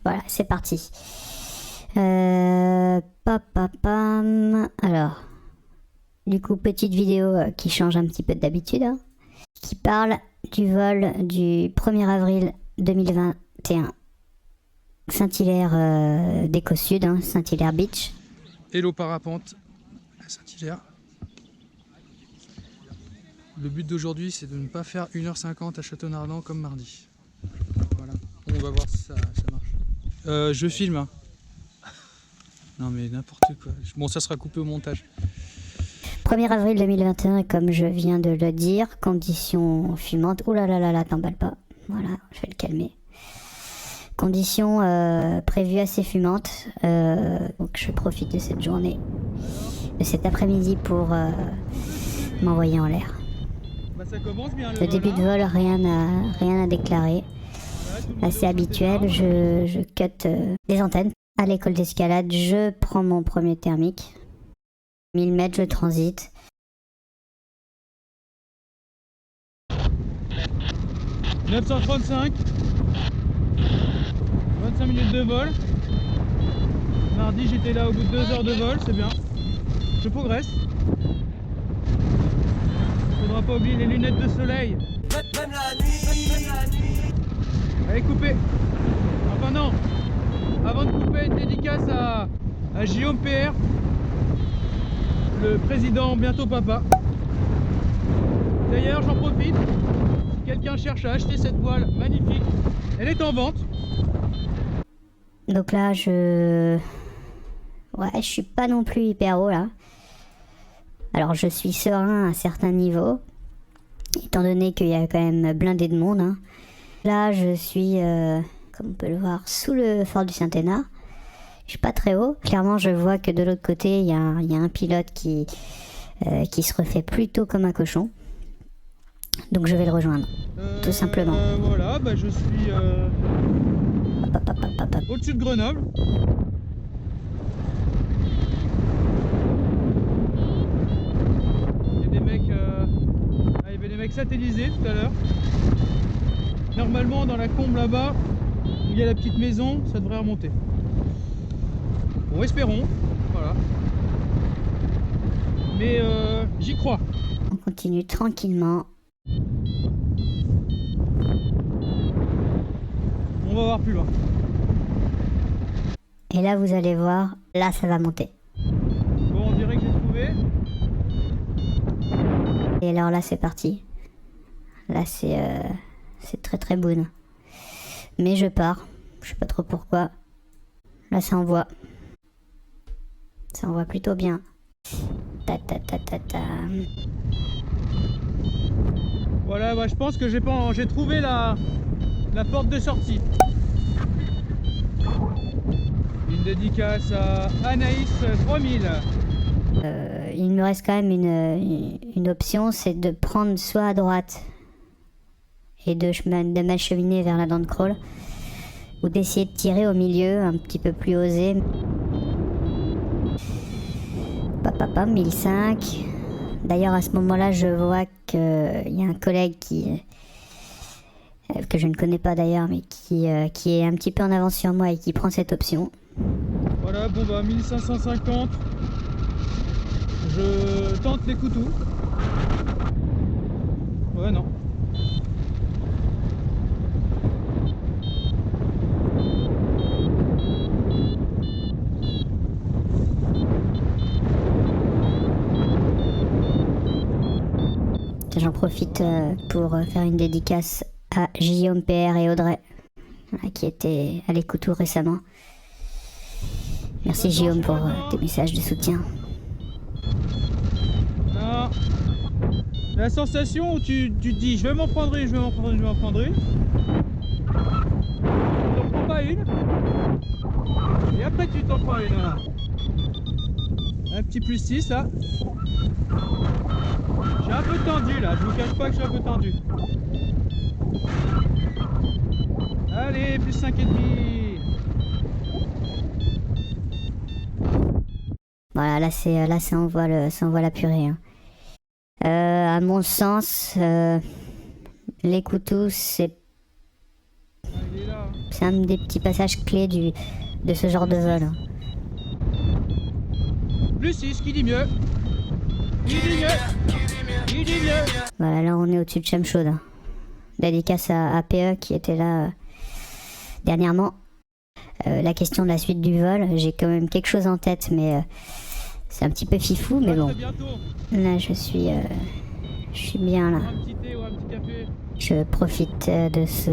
Voilà, c'est parti. Papapam. Alors, du coup, petite vidéo qui change un petit peu d'habitude, hein, qui parle du vol du 1er avril 2021. Saint-Hilaire d'Éco Sud, hein, Saint-Hilaire Beach. Hello parapente à Saint-Hilaire. Le but d'aujourd'hui, c'est de ne pas faire 1h50 à Château-Nardant comme mardi. Voilà, on va voir si ça marche. Je filme. Hein. Non mais n'importe quoi. Bon, ça sera coupé au montage. 1er avril 2021, comme je viens de le dire, conditions fumantes. Ouh là là là là, t'emballe pas. Voilà, je vais le calmer. Conditions prévues assez fumantes. Donc je profite de cette journée, de cet après-midi pour m'envoyer en l'air. Bah, ça commence bien le début de vol, rien à déclarer. Assez habituel, je cut des antennes. À l'école d'escalade, je prends mon premier thermique. 1000 mètres, je transite. « 935, 25 minutes de vol. Mardi, j'étais là au bout de 2 heures de vol, c'est bien. Je progresse. Faudra pas oublier les lunettes de soleil. Même la nuit. Allez, coupez. Enfin non. Avant de couper, une dédicace à Guillaume PR, le président bientôt papa. D'ailleurs, j'en profite. Si quelqu'un cherche à acheter cette voile magnifique, elle est en vente. Donc là, je suis pas non plus hyper haut là. Alors je suis serein à certains niveaux, étant donné qu'il y a quand même blindé de monde. Hein. Là, je suis, comme on peut le voir, sous le fort du Saint-Hénard. Je suis pas très haut. Clairement, je vois que de l'autre côté, il y a un pilote qui se refait plutôt comme un cochon. Donc je vais le rejoindre, tout simplement. Voilà, bah je suis au-dessus de Grenoble. Il y avait des mecs satellisés tout à l'heure. Normalement, dans la combe là-bas, où il y a la petite maison, ça devrait remonter. Bon, espérons, voilà. Mais j'y crois. On continue tranquillement. On va voir plus loin. Et là, vous allez voir, là, ça va monter. Bon, on dirait que j'ai trouvé. Et alors là, c'est parti. Là, c'est très très boon. Mais je pars. Je sais pas trop pourquoi. Là, ça envoie. Ça envoie plutôt bien. Ta ta ta ta ta. Voilà, bah, je pense que j'ai trouvé la porte de sortie. Une dédicace à Anaïs 3000. Il me reste quand même une option, c'est de prendre soit à droite et de m'acheminer vers la dent de crawl, ou d'essayer de tirer au milieu, un petit peu plus osé. Papa, 1005. D'ailleurs, à ce moment-là, je vois qu'il y a un collègue que je ne connais pas d'ailleurs, mais qui est un petit peu en avance sur moi et qui prend cette option. Voilà, bon bah 1550. Je tente les couteaux. Ouais, non. J'en profite pour faire une dédicace à Guillaume PR et Audrey, qui étaient à l'écoute récemment. Merci Guillaume pour tes messages de soutien. Non. La sensation où tu te dis je vais m'en prendre une, je vais m'en prendre une, je vais m'en prendre une. Tu t'en prends pas une. Et après tu t'en prends une. Voilà. Un petit plus 6 là. Je suis un peu tendu là, je vous cache pas que je suis un peu tendu. Allez, plus 5,5. Voilà, là ça envoie la purée. Hein. À mon sens, les couteaux c'est C'est un des petits passages clés de ce genre de vol. Hein. Plus 6, qui dit mieux? Qui dit mieux? Qui dit mieux? Voilà, là on est au-dessus de Chamchaud. Hein. Dédicace à PE qui était là dernièrement. La question de la suite du vol, j'ai quand même quelque chose en tête, mais c'est un petit peu fifou, mais bon. Là je suis bien là. Je profite de ce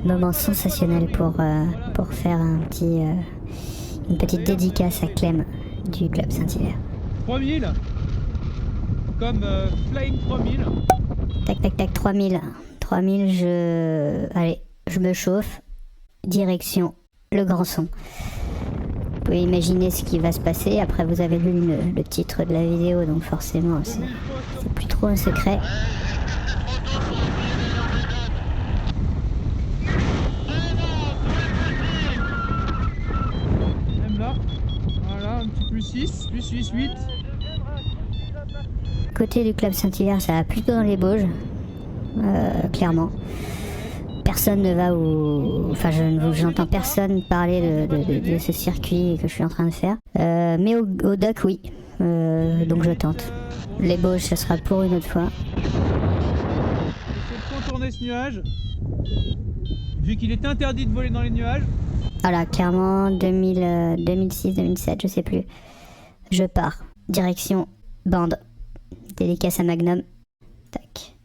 moment sensationnel pour faire une petite dédicace à Clem du Club Saint-Hilaire. 3000 comme Flying 3000. Tac tac tac, 3000. 3000, allez, je me chauffe. Direction le grand son. Vous pouvez imaginer ce qui va se passer. Après, vous avez lu le titre de la vidéo, donc forcément, c'est plus trop un secret. Même là, voilà, un petit plus 6, plus 6, 8. Côté du Club Saint-Hilaire, ça va plutôt dans les Bauges, clairement. Personne ne va où... Enfin, j'entends personne parler de ce circuit que je suis en train de faire. Mais au dock, oui. Donc je tente. Les Bauges, ça sera pour une autre fois. Essayez de contourner ce nuage. Vu qu'il est interdit de voler dans les nuages. Voilà, clairement, 2006, 2007, je sais plus. Je pars. Direction bande. Dédicace à Magnum. Tac.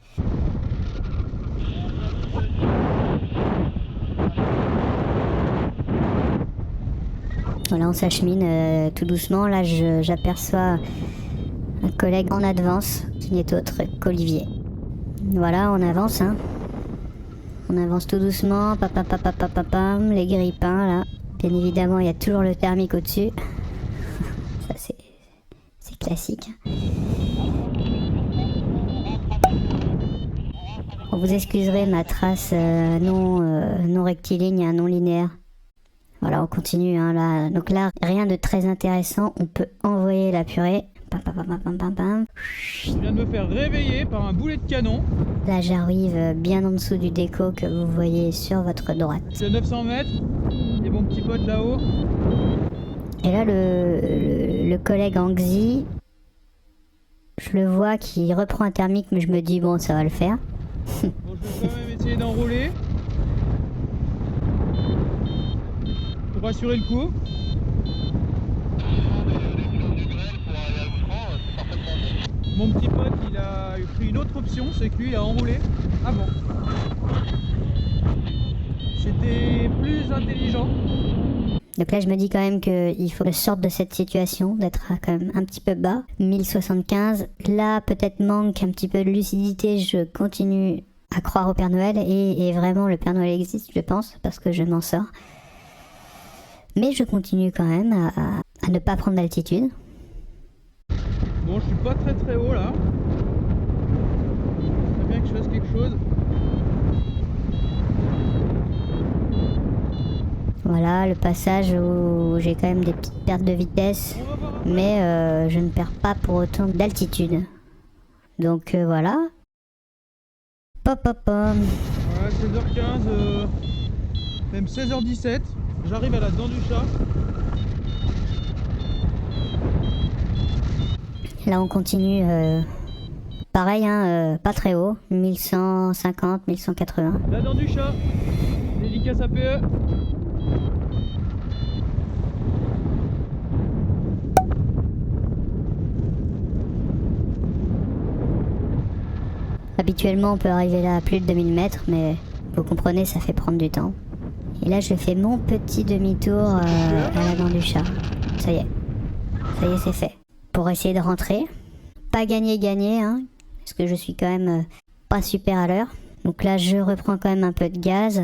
Voilà, on s'achemine tout doucement. Là, j'aperçois un collègue en avance, qui n'est autre qu'Olivier. Voilà, on avance, hein. On avance tout doucement, papapapapapam, les grippins, là. Bien évidemment, il y a toujours le thermique au-dessus. Ça, c'est classique. Bon, vous excuserez ma trace non rectiligne, non linéaire. Voilà, on continue, hein, là. Donc là, rien de très intéressant. On peut envoyer la purée. Je viens de me faire réveiller par un boulet de canon. Là, j'arrive bien en dessous du déco que vous voyez sur votre droite. Je suis à 900 mètres. Et mon petit pote là-haut. Et là, le collègue Angxi, je le vois qui reprend un thermique, mais je me dis, bon, ça va le faire. Bon, je vais quand même essayer d'enrouler. Pour assurer le coup. Mon petit pote, il a pris une autre option, c'est que lui, il a enroulé avant. C'était plus intelligent. Donc là, je me dis quand même qu'il faut que je sorte de cette situation, d'être quand même un petit peu bas. 1075, là, peut-être manque un petit peu de lucidité, je continue à croire au Père Noël, et vraiment, le Père Noël existe, je pense, parce que je m'en sors. Mais je continue quand même à ne pas prendre d'altitude. Bon, je suis pas très très haut là. C'est bien que je fasse quelque chose. Voilà, le passage où j'ai quand même des petites pertes de vitesse, mais je ne perds pas pour autant d'altitude. Donc voilà. Pop pop pop. Voilà, 16h15, même 16h17. J'arrive à la dent du chat. Là on continue, pareil, hein, pas très haut, 1150, 1180. La dent du chat, dédicace à PE. Habituellement on peut arriver là à plus de 2000 mètres, mais vous comprenez, ça fait prendre du temps. Et là je fais mon petit demi-tour à la dent du chat. Ça y est, c'est fait. Pour essayer de rentrer, pas gagner, hein, parce que je suis quand même pas super à l'heure. Donc là je reprends quand même un peu de gaz.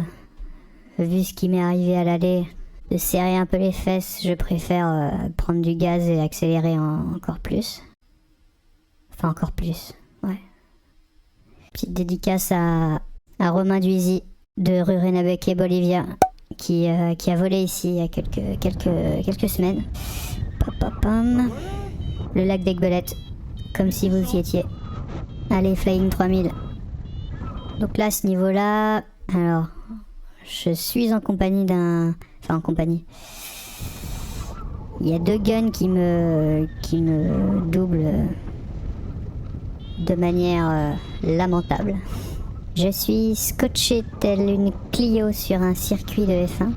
Vu ce qui m'est arrivé à l'aller, de serrer un peu les fesses, je préfère prendre du gaz et accélérer encore plus. Enfin encore plus, ouais. Petite dédicace à Romain Duisy de rue Renabec Bolivia qui a volé ici il y a quelques semaines. Papapam. Le lac d'Aiguebelette, comme si vous y étiez. Allez, Flying 3000. Donc là, à ce niveau-là, alors, Je suis en compagnie d'un... Enfin, en compagnie. Il y a 2 guns qui me doublent de manière lamentable. Je suis scotché telle une Clio sur un circuit de F1,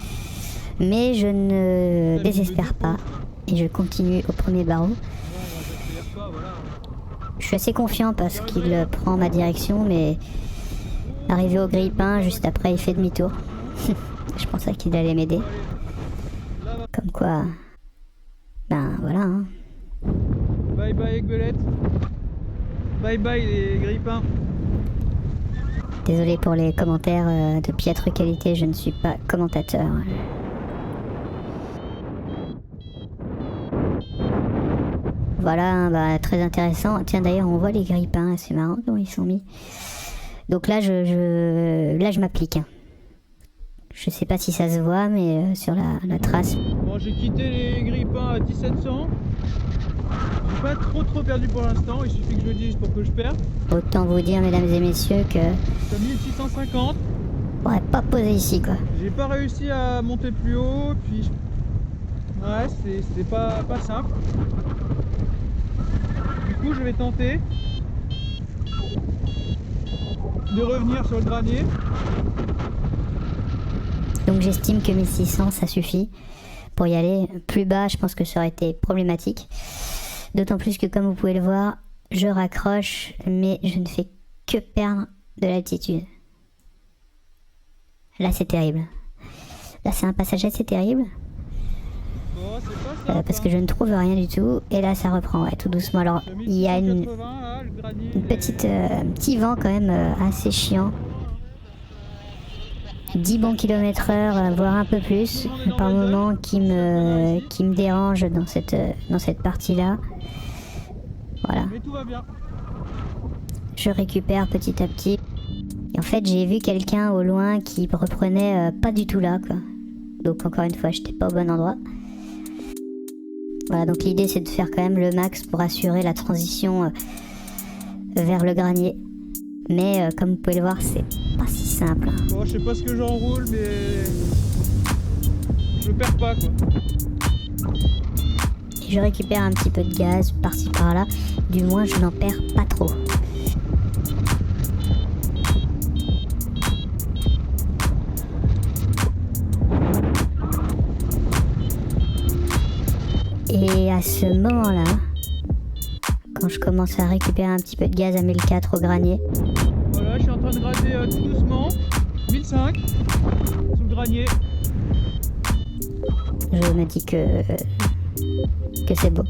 mais je ne désespère pas et je continue au premier barreau. Je suis assez confiant parce qu'il prend ma direction, mais arrivé au grille-pain, juste après il fait demi-tour. Je pensais qu'il allait m'aider. Comme quoi... Ben voilà hein. Bye bye Aigbelette. Bye bye les grippins. Désolé pour les commentaires de piètre qualité, je ne suis pas commentateur. Voilà, bah, très intéressant. Tiens d'ailleurs on voit les grippins, c'est marrant comment ils sont mis. Donc là je m'applique. Je sais pas si ça se voit mais sur la trace. Bon j'ai quitté les grippins à 1700. J'ai pas trop perdu pour l'instant, il suffit que je le dise pour que je perde. Autant vous dire mesdames et messieurs que... J'ai 1650. On va pas poser ici quoi. J'ai pas réussi à monter plus haut, puis... Ouais, c'était pas simple. Du coup je vais tenter de revenir sur le granier. Donc j'estime que 1600 ça suffit pour y aller. Plus bas je pense que ça aurait été problématique. D'autant plus que comme vous pouvez le voir, je raccroche mais je ne fais que perdre de l'altitude. Là c'est terrible. Là c'est un passage assez terrible. Bon, c'est pas parce que je ne trouve rien du tout. Et là ça reprend ouais, tout doucement. Alors il y a une petite, petit vent quand même assez chiant. 10 bons km/h, voire un peu plus, par moment qui me dérange dans cette partie-là. Voilà. Je récupère petit à petit. Et en fait, j'ai vu quelqu'un au loin qui reprenait pas du tout là, quoi. Donc encore une fois, j'étais pas au bon endroit. Voilà, donc l'idée c'est de faire quand même le max pour assurer la transition vers le granier. Mais comme vous pouvez le voir, c'est pas si simple. Bon, je sais pas ce que j'enroule, mais je perds pas quoi. Et je récupère un petit peu de gaz par-ci par-là. Du moins, je n'en perds pas trop. Et à ce moment-là, quand je commence à récupérer un petit peu de gaz à 1004 au granier. Voilà, je suis en train de gratter tout doucement, 1005 sous le granier. Je me dis que c'est beau.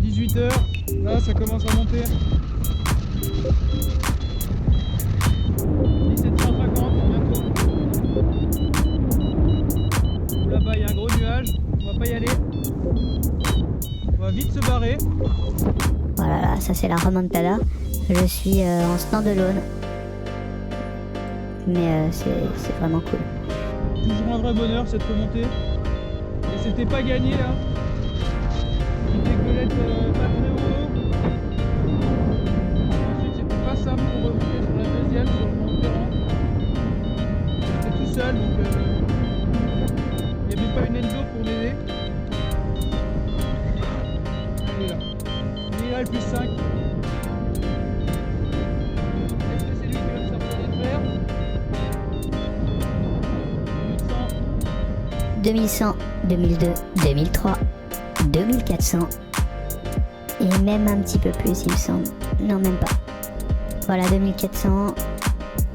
18h, là ça commence à monter. 1750 bientôt. Là-bas il y a un gros nuage, on va pas y aller. On va vite se barrer. Voilà, là, ça c'est la remontada. Je suis en stand-alone. Mais c'est vraiment cool. Toujours un vrai bonheur cette remontée. Et c'était pas gagné là. Une dégueulette pas très haut. Ensuite c'était pas simple pour remonter sur la deuxième, sur le mont Ferrand. J'étais tout seul donc il n'y avait pas une Enzo pour m'aider. Il est là. Il est là le plus 5. Est-ce que c'est lui qui va me sortir des fers? 2100, 2002, 2003, 2400 et même un petit peu plus il me semble. Non même pas. Voilà 2400,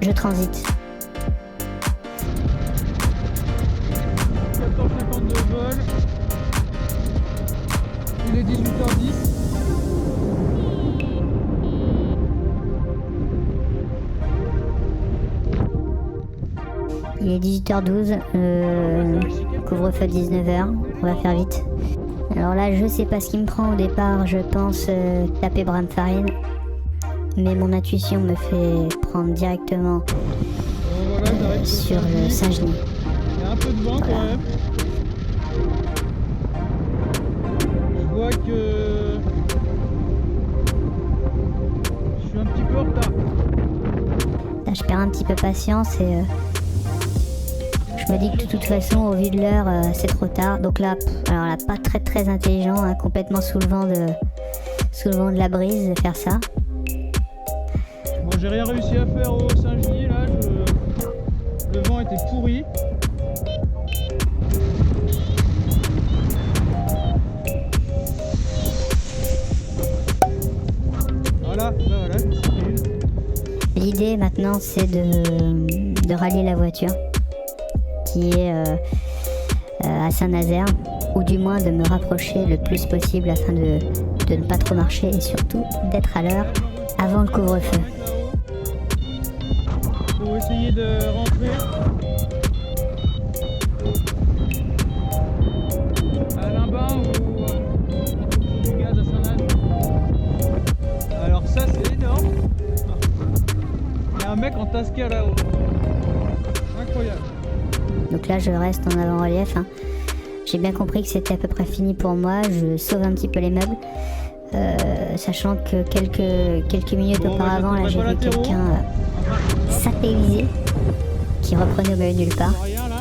je transite. 14h52 vol. Il est 18h10. Il est 18h12, couvre-feu 19h, on va faire vite. Alors là je sais pas ce qui me prend au départ, je pense taper Bramfarine. Mais mon intuition me fait prendre directement sur le Saint-Genis. Il y a un peu de vent quand même. Je vois que je suis un petit peu en retard. Là, je perds un petit peu patience et je me dis que de toute façon, au vu de l'heure, c'est trop tard. Donc là, alors là, pas très intelligent, hein, complètement sous le vent de la brise de faire ça. Bon, j'ai rien réussi à faire au Saint-Gilles là, le vent était pourri. Voilà, L'idée maintenant, c'est de rallier la voiture qui est à Saint-Nazaire, ou du moins de me rapprocher le plus possible afin de ne pas trop marcher et surtout d'être à l'heure avant le couvre-feu. Pour essayer de rentrer à Limbin ou du gaz à Saint-Nazaire. Alors ça c'est énorme. Il y a un mec en tasca là-haut. Incroyable. Donc là je reste en avant-relief, hein. J'ai bien compris que c'était à peu près fini pour moi. Je sauve un petit peu les meubles, sachant que quelques minutes auparavant là, j'ai vu quelqu'un satellisé qui reprenait au milieu de nulle part.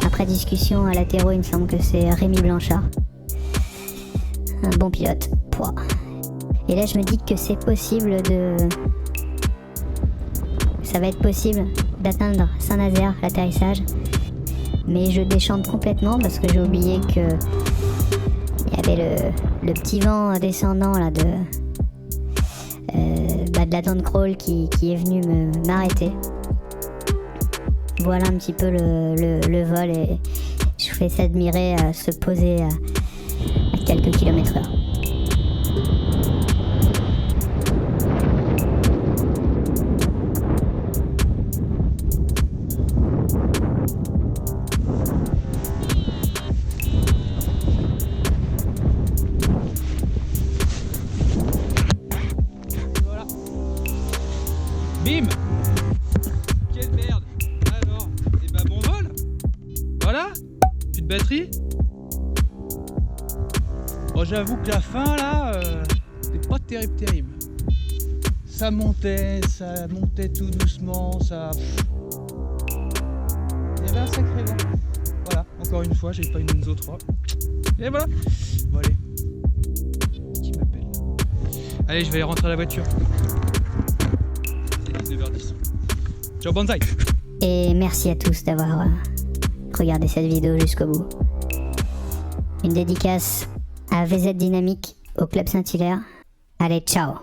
Après discussion à latéraux, il me semble que c'est Rémi Blanchard, un bon pilote. Pouah. Et là je me dis que c'est possible ça va être possible d'atteindre Saint-Nazaire, l'atterrissage. Mais je déchante complètement parce que j'ai oublié que il y avait le petit vent descendant là de la dent de crawl qui est venu m'arrêter. Voilà un petit peu le vol et je vous laisse admirer se poser à quelques km/h. Bim! Quelle merde! Alors, et bah bon vol! Voilà! Plus de batterie? Bon, j'avoue que la fin là, c'était pas terrible. Ça montait tout doucement, ça. Il y avait un sacré vent. Voilà, encore une fois, j'ai pas une Enzo 3. Et voilà! Bon, allez. Qui m'appelle? Allez, je vais aller rentrer à la voiture. 19h10. Ciao Banzai. Et merci à tous d'avoir regardé cette vidéo jusqu'au bout. Une dédicace à VZ Dynamique au Club Saint-Hilaire. Allez, ciao.